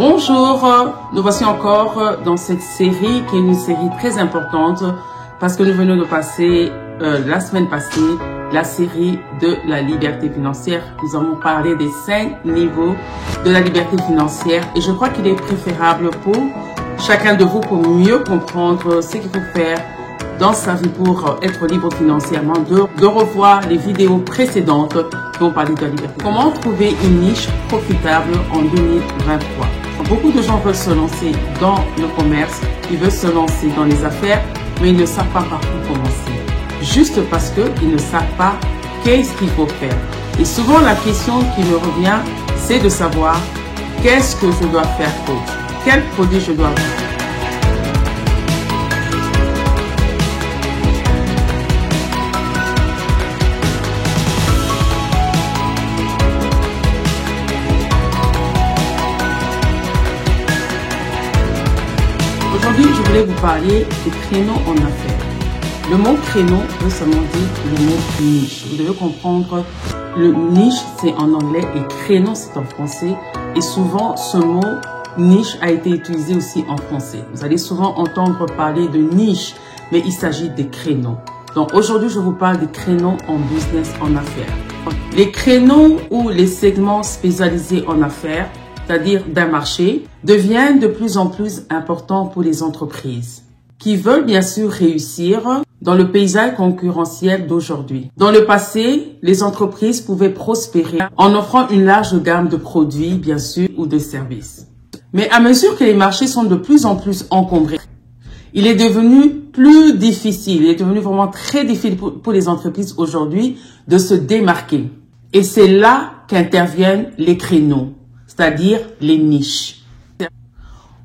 Bonjour, nous voici encore dans cette série qui est une série très importante parce que nous venons de passer la semaine passée la série de la liberté financière. Nous avons parlé des 5 niveaux de la liberté financière et je crois qu'il est préférable pour chacun de vous, pour mieux comprendre ce qu'il faut faire dans sa vie pour être libre financièrement, de revoir les vidéos précédentes qui ont parlé de la liberté. Comment trouver une niche profitable en 2023? Beaucoup de gens veulent se lancer dans le commerce, ils veulent se lancer dans les affaires, mais ils ne savent pas par où commencer. Juste parce qu'ils ne savent pas qu'est-ce qu'il faut faire. Et souvent, la question qui me revient, c'est de savoir qu'est-ce que je dois faire d'autre? Quel produit je dois vendre? Aujourd'hui, je voulais vous parler des créneaux en affaires. Le mot créneau veut seulement dire le mot niche. Vous devez comprendre, le niche c'est en anglais et créneau c'est en français. Et souvent, ce mot niche a été utilisé aussi en français. Vous allez souvent entendre parler de niche, mais il s'agit des créneaux. Donc aujourd'hui, je vous parle des créneaux en business, en affaires. Les créneaux ou les segments spécialisés en affaires, c'est-à-dire d'un marché, deviennent de plus en plus importants pour les entreprises qui veulent bien sûr réussir dans le paysage concurrentiel d'aujourd'hui. Dans le passé, les entreprises pouvaient prospérer en offrant une large gamme de produits, bien sûr, ou de services. Mais à mesure que les marchés sont de plus en plus encombrés, il est devenu plus difficile, il est devenu vraiment très difficile pour les entreprises aujourd'hui de se démarquer. Et c'est là qu'interviennent les créneaux, c'est-à-dire les niches.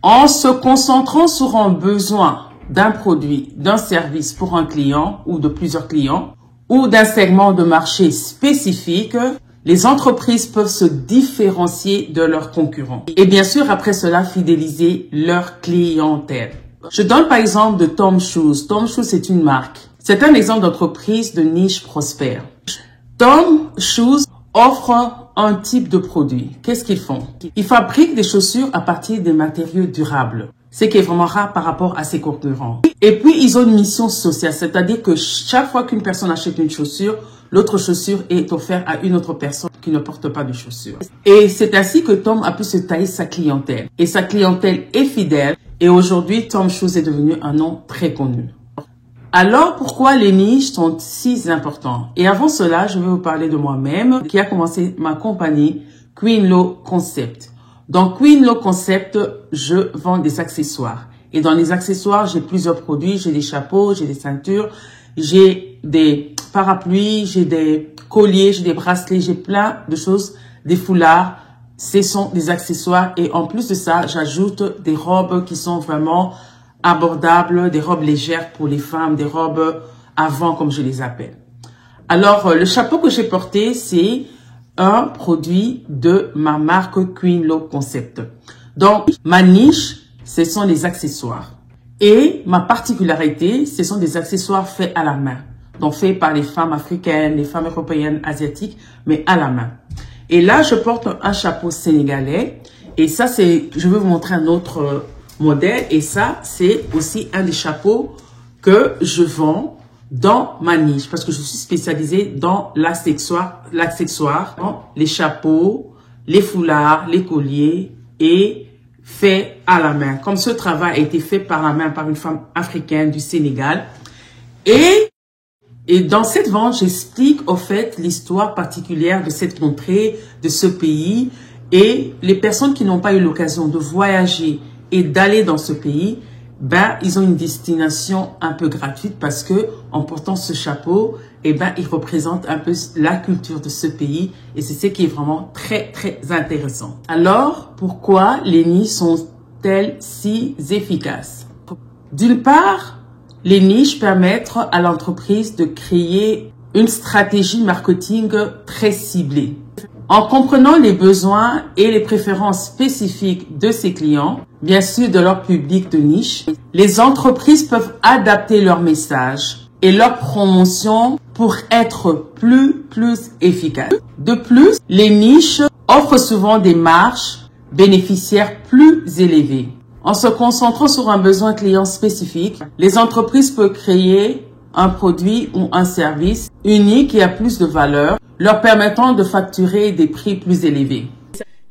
En se concentrant sur un besoin d'un produit, d'un service pour un client ou de plusieurs clients, ou d'un segment de marché spécifique, les entreprises peuvent se différencier de leurs concurrents. Et bien sûr, après cela, fidéliser leur clientèle. Je donne par exemple de Tom Shoes. Tom Shoes, c'est une marque. C'est un exemple d'entreprise de niche prospère. Tom Shoes offre un type de produit. Qu'est-ce qu'ils font? Ils fabriquent des chaussures à partir des matériaux durables, ce qui est vraiment rare par rapport à ses concurrents. Et puis, ils ont une mission sociale, c'est-à-dire que chaque fois qu'une personne achète une chaussure, l'autre chaussure est offerte à une autre personne qui ne porte pas de chaussures. Et c'est ainsi que Tom a pu se tailler sa clientèle. Et sa clientèle est fidèle. Et aujourd'hui, Tom Shoes est devenu un nom très connu. Alors, pourquoi les niches sont si importantes? Et avant cela, je vais vous parler de moi-même, qui a commencé ma compagnie Queen Lo Concept. Dans Queen Lo Concept, je vends des accessoires. Et dans les accessoires, j'ai plusieurs produits. J'ai des chapeaux, j'ai des ceintures, j'ai des parapluies, j'ai des colliers, j'ai des bracelets, j'ai plein de choses, des foulards. Ce sont des accessoires. Et en plus de ça, j'ajoute des robes qui sont vraiment abordables, des robes légères pour les femmes, des robes avant comme je les appelle. Alors, le chapeau que j'ai porté, c'est un produit de ma marque Queen Lo Concept. Donc, ma niche, ce sont les accessoires. Et ma particularité, ce sont des accessoires faits à la main. Donc, faits par les femmes africaines, les femmes européennes, asiatiques, mais à la main. Et là, je porte un chapeau sénégalais. Et ça, je vais vous montrer un autre modèle. Et ça, c'est aussi un des chapeaux que je vends dans ma niche, parce que je suis spécialisée dans l'accessoire, les chapeaux, les foulards, les colliers et fait à la main. Comme ce travail a été fait par la main par une femme africaine du Sénégal. Et dans cette vente, j'explique au fait l'histoire particulière de cette contrée, de ce pays. Et les personnes qui n'ont pas eu l'occasion de voyager et d'aller dans ce pays, ils ont une destination un peu gratuite parce que en portant ce chapeau, ils représentent un peu la culture de ce pays et c'est ce qui est vraiment très, très intéressant. Alors, pourquoi les niches sont-elles si efficaces? D'une part, les niches permettent à l'entreprise de créer une stratégie marketing très ciblée. En comprenant les besoins et les préférences spécifiques de ses clients, bien sûr de leur public de niche, les entreprises peuvent adapter leur message et leur promotion pour être plus efficaces. De plus, les niches offrent souvent des marges bénéficiaires plus élevés. En se concentrant sur un besoin client spécifique, les entreprises peuvent créer un produit ou un service unique et à plus de valeur, leur permettant de facturer des prix plus élevés.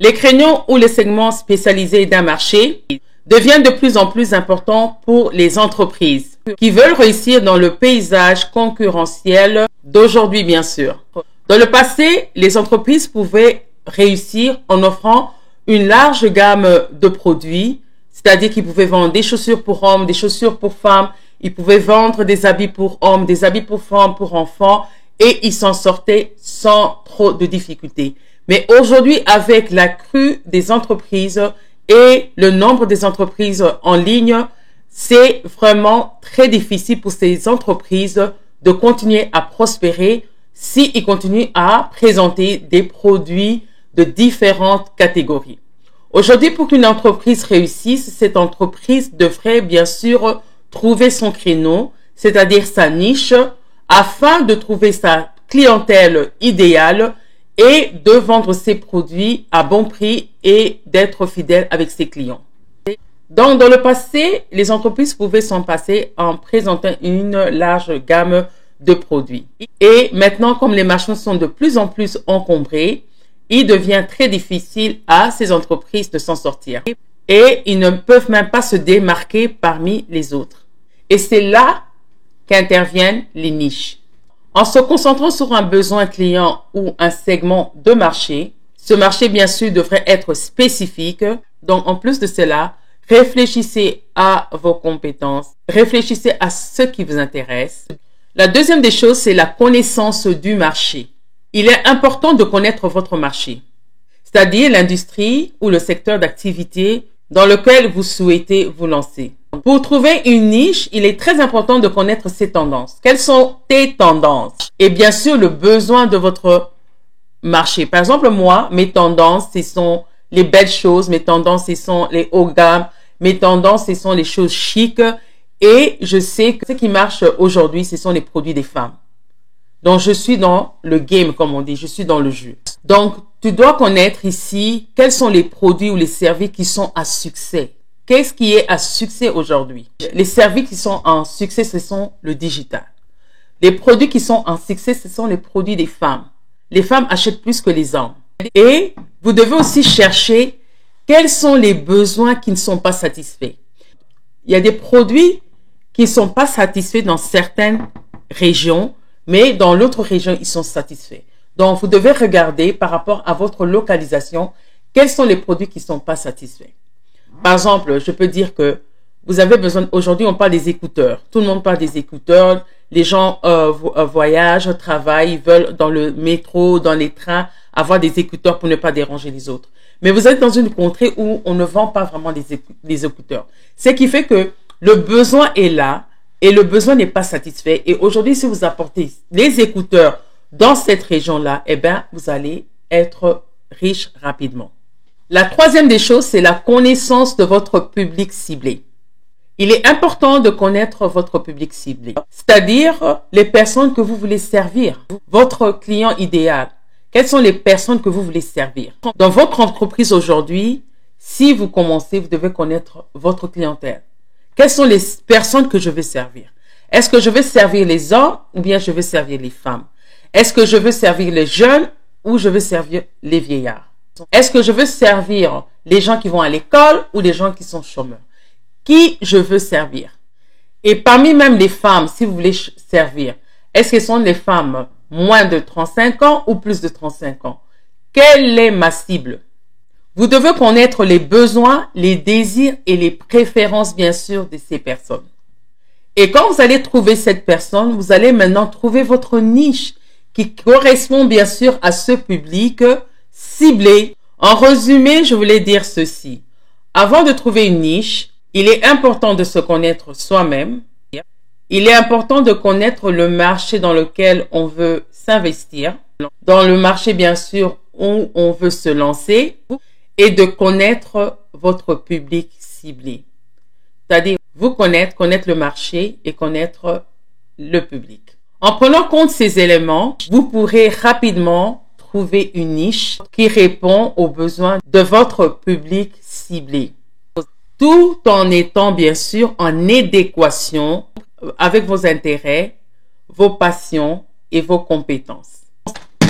Les créneaux ou les segments spécialisés d'un marché deviennent de plus en plus importants pour les entreprises qui veulent réussir dans le paysage concurrentiel d'aujourd'hui, bien sûr. Dans le passé, les entreprises pouvaient réussir en offrant une large gamme de produits, c'est-à-dire qu'ils pouvaient vendre des chaussures pour hommes, des chaussures pour femmes, ils pouvaient vendre des habits pour hommes, des habits pour femmes, pour enfants, et ils s'en sortaient sans trop de difficultés. Mais aujourd'hui, avec la crue des entreprises et le nombre des entreprises en ligne, c'est vraiment très difficile pour ces entreprises de continuer à prospérer s'ils continuent à présenter des produits de différentes catégories. Aujourd'hui, pour qu'une entreprise réussisse, cette entreprise devrait bien sûr trouver son créneau, c'est-à-dire sa niche, afin de trouver sa clientèle idéale et de vendre ses produits à bon prix et d'être fidèle avec ses clients. Donc, dans le passé, les entreprises pouvaient s'en passer en présentant une large gamme de produits. Et maintenant, comme les marchés sont de plus en plus encombrés, il devient très difficile à ces entreprises de s'en sortir. Et ils ne peuvent même pas se démarquer parmi les autres. Et c'est là qu'interviennent les niches. En se concentrant sur un besoin client ou un segment de marché, ce marché, bien sûr, devrait être spécifique. Donc, en plus de cela, réfléchissez à vos compétences, réfléchissez à ce qui vous intéresse. La deuxième des choses, c'est la connaissance du marché. Il est important de connaître votre marché, c'est-à-dire l'industrie ou le secteur d'activité dans lequel vous souhaitez vous lancer. Pour trouver une niche, il est très important de connaître ses tendances. Quelles sont tes tendances? Et bien sûr, le besoin de votre marché. Par exemple, moi, mes tendances, ce sont les belles choses. Mes tendances, ce sont les hauts gamme. Mes tendances, ce sont les choses chics. Et je sais que ce qui marche aujourd'hui, ce sont les produits des femmes. Donc, je suis dans le game, comme on dit. Je suis dans le jeu. Donc, tu dois connaître ici quels sont les produits ou les services qui sont à succès. Qu'est-ce qui est à succès aujourd'hui? Les services qui sont en succès, ce sont le digital. Les produits qui sont en succès, ce sont les produits des femmes. Les femmes achètent plus que les hommes. Et vous devez aussi chercher quels sont les besoins qui ne sont pas satisfaits. Il y a des produits qui ne sont pas satisfaits dans certaines régions, mais dans l'autre région, ils sont satisfaits. Donc, vous devez regarder par rapport à votre localisation, quels sont les produits qui ne sont pas satisfaits. Par exemple, je peux dire que vous avez besoin, aujourd'hui on parle des écouteurs. Tout le monde parle des écouteurs. Les gens voyagent, travaillent, ils veulent dans le métro, dans les trains, avoir des écouteurs pour ne pas déranger les autres. Mais vous êtes dans une contrée où on ne vend pas vraiment des écouteurs. Ce qui fait que le besoin est là et le besoin n'est pas satisfait. Et aujourd'hui, si vous apportez les écouteurs dans cette région-là, eh bien, vous allez être riche rapidement. La troisième des choses, c'est la connaissance de votre public ciblé. Il est important de connaître votre public ciblé, c'est-à-dire les personnes que vous voulez servir, votre client idéal. Quelles sont les personnes que vous voulez servir? Dans votre entreprise aujourd'hui, si vous commencez, vous devez connaître votre clientèle. Quelles sont les personnes que je veux servir? Est-ce que je veux servir les hommes ou bien je veux servir les femmes? Est-ce que je veux servir les jeunes ou je veux servir les vieillards? Est-ce que je veux servir les gens qui vont à l'école ou les gens qui sont chômeurs? Qui je veux servir? Et parmi même les femmes, si vous voulez servir, est-ce que ce sont les femmes moins de 35 ans ou plus de 35 ans? Quelle est ma cible? Vous devez connaître les besoins, les désirs et les préférences, bien sûr, de ces personnes. Et quand vous allez trouver cette personne, vous allez maintenant trouver votre niche qui correspond, bien sûr, à ce public ciblé. En résumé, je voulais dire ceci. Avant de trouver une niche, il est important de se connaître soi-même. Il est important de connaître le marché dans lequel on veut s'investir, dans le marché, bien sûr, où on veut se lancer, et de connaître votre public ciblé. C'est-à-dire, vous connaître le marché et connaître le public. En prenant compte ces éléments, vous pourrez rapidement trouver une niche qui répond aux besoins de votre public ciblé, tout en étant bien sûr en adéquation avec vos intérêts, vos passions et vos compétences.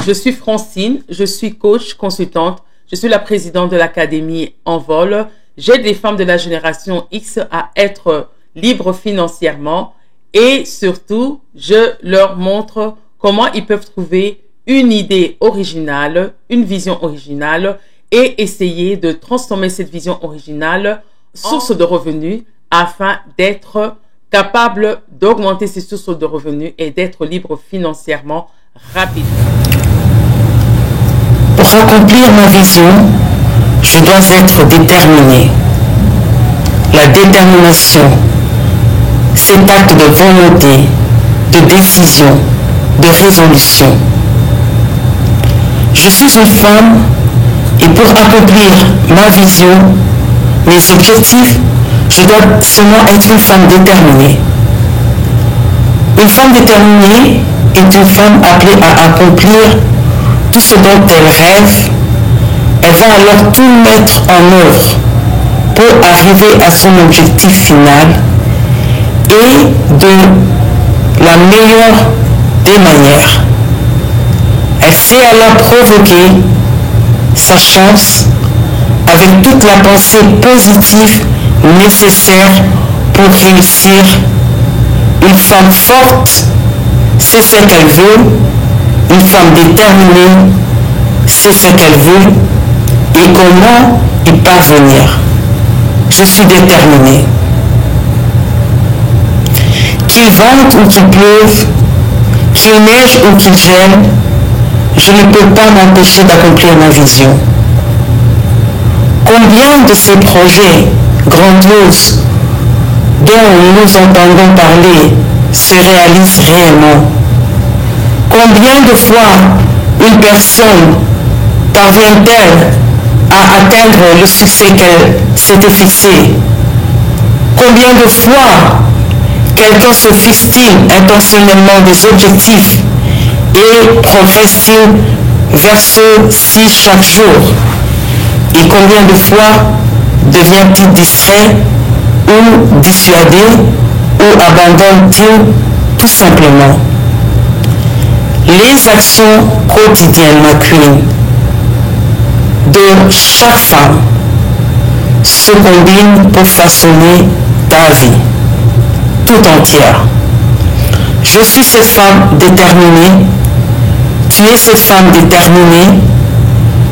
Je suis Francine, je suis coach, consultante, je suis la présidente de l'Académie Envol. J'aide les femmes de la génération X à être libres financièrement et surtout, je leur montre comment ils peuvent trouver une idée originale, une vision originale et essayer de transformer cette vision originale en source de revenus afin d'être capable d'augmenter ces sources de revenus et d'être libre financièrement rapidement. Pour accomplir ma vision, je dois être déterminé. La détermination, cet acte de volonté, de décision, de résolution. Je suis une femme et pour accomplir ma vision, mes objectifs, je dois seulement être une femme déterminée. Une femme déterminée est une femme appelée à accomplir tout ce dont elle rêve. Elle va alors tout mettre en œuvre pour arriver à son objectif final et de la meilleure des manières. Elle sait alors provoquer sa chance avec toute la pensée positive nécessaire pour réussir. Une femme forte sait ce qu'elle veut, une femme déterminée sait ce qu'elle veut et comment y parvenir. Je suis déterminée. Qu'il vente ou qu'il pleuve, qu'il neige ou qu'il gèle, je ne peux pas m'empêcher d'accomplir ma vision. Combien de ces projets grandioses dont nous entendons parler se réalisent réellement? Combien de fois une personne parvient-elle à atteindre le succès qu'elle s'était fixé? Combien de fois quelqu'un se fixe-t-il intentionnellement des objectifs et progresse-t-il vers ceux-ci chaque jour? Et combien de fois devient-il distrait ou dissuadé ou abandonne-t-il tout simplement? Les actions quotidiennes, ma queen, de chaque femme se combinent pour façonner ta vie tout entière. Je suis cette femme déterminée, tu es cette femme déterminée,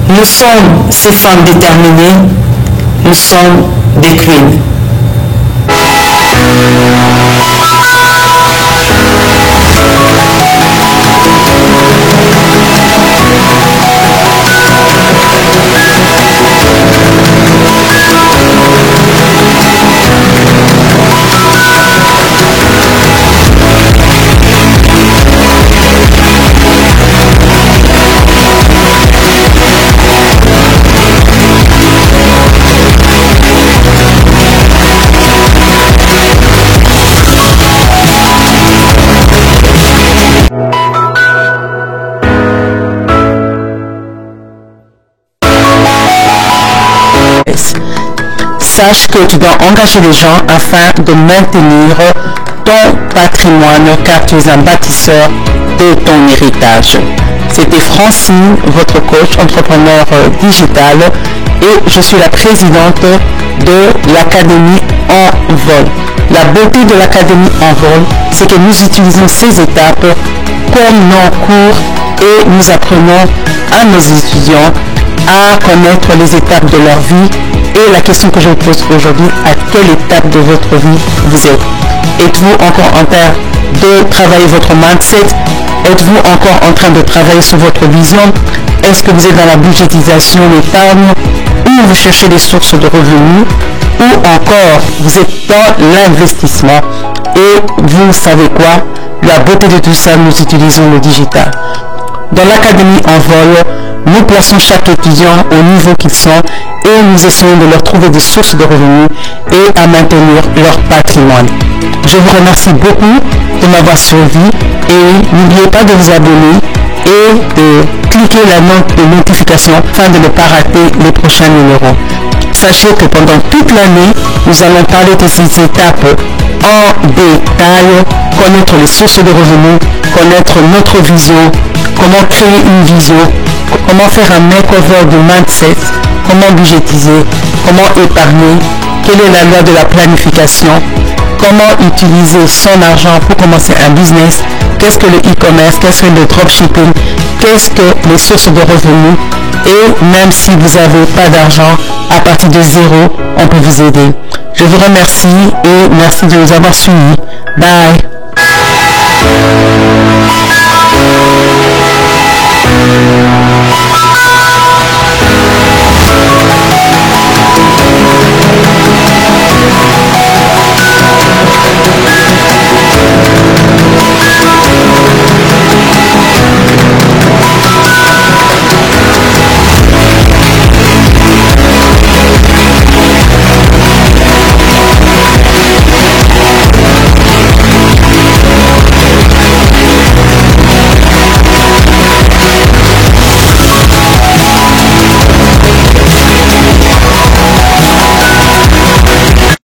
nous sommes ces femmes déterminées, nous sommes des queens. Sache que tu dois engager les gens afin de maintenir ton patrimoine car tu es un bâtisseur de ton héritage. C'était Francine, votre coach entrepreneur digital et je suis la présidente de l'Académie Envol. La beauté de l'Académie Envol, c'est que nous utilisons ces étapes comme nos cours et nous apprenons à nos étudiants à connaître les étapes de leur vie. Et la question que je vous pose aujourd'hui, à quelle étape de votre vie vous êtes? Êtes-vous encore en train de travailler votre mindset? Êtes-vous encore en train de travailler sur votre vision? Est-ce que vous êtes dans la budgétisation, l'épargne? Ou vous cherchez des sources de revenus? Ou encore vous êtes dans l'investissement? Et vous savez quoi? La beauté de tout ça, nous utilisons le digital. Dans l'Académie Envol, nous plaçons chaque étudiant au niveau qu'ils sont et nous essayons de leur trouver des sources de revenus et à maintenir leur patrimoine. Je vous remercie beaucoup de m'avoir suivi et n'oubliez pas de vous abonner et de cliquer la note de notification afin de ne pas rater les prochains numéros. Sachez que pendant toute l'année, nous allons parler de ces étapes en détail, connaître les sources de revenus, connaître notre vision, comment créer une vision, comment faire un makeover de mindset, comment budgétiser, comment épargner, quelle est la loi de la planification, comment utiliser son argent pour commencer un business, qu'est-ce que le e-commerce, qu'est-ce que le dropshipping, qu'est-ce que les sources de revenus, et même si vous n'avez pas d'argent, à partir de zéro, on peut vous aider. Je vous remercie et merci de nous avoir suivis. Bye.